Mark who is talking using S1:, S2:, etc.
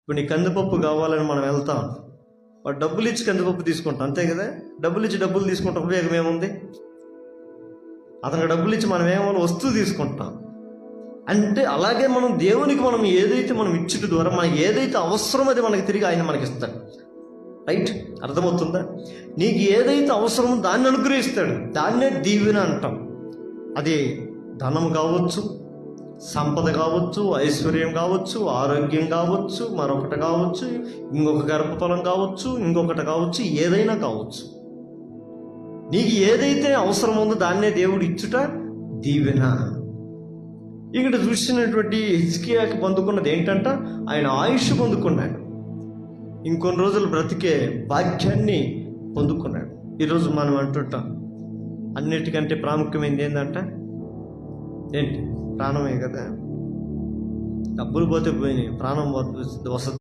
S1: ఇప్పుడు నీ కందిపప్పు కావాలని మనం వెళ్తాం, వాడు డబ్బులు ఇచ్చి కందిపప్పు తీసుకుంటాం, అంతే కదా. డబ్బులు ఇచ్చి డబ్బులు తీసుకుంటాం, ఉపయోగం ఏముంది? అతనికి డబ్బులు ఇచ్చి మనం ఏమైనా వస్తువు తీసుకుంటాం. అంటే అలాగే మనం దేవునికి మనం ఏదైతే మనం ఇచ్చుట ద్వారా మనకి ఏదైతే అవసరమో అది మనకి తిరిగి ఆయన మనకి ఇస్తాడు. రైట్, అర్థమవుతుందా? నీకు ఏదైతే అవసరమో దాన్ని అనుగ్రహిస్తాడు. దాన్నే దీవెన అంటాం. అది ధనం కావచ్చు, సంపద కావచ్చు, ఐశ్వర్యం కావచ్చు, ఆరోగ్యం కావచ్చు, మరొకటి కావచ్చు, ఇంకొక గర్భఫలం కావచ్చు, ఇంకొకటి కావచ్చు, ఏదైనా కావచ్చు. నీకు ఏదైతే అవసరం ఉందో దాన్నే దేవుడు ఇచ్చుట దీవెన. ఇక్కడ చూసినటువంటి హిజ్కియాకి పొందుకున్నది ఏంటంట? ఆయన ఆయుష్ పొందుకున్నాడు, ఇంకొన్ని రోజులు బ్రతికే భాగ్యాన్ని పొందుకున్నాడు. ఈరోజు మనం అంటుంటాం అన్నిటికంటే ప్రాముఖ్యమైనది ఏంటంట? ఏంటి? ప్రాణమే కదా. డబ్బులు పోతే పోయినాయి, ప్రాణం వస్తుంది.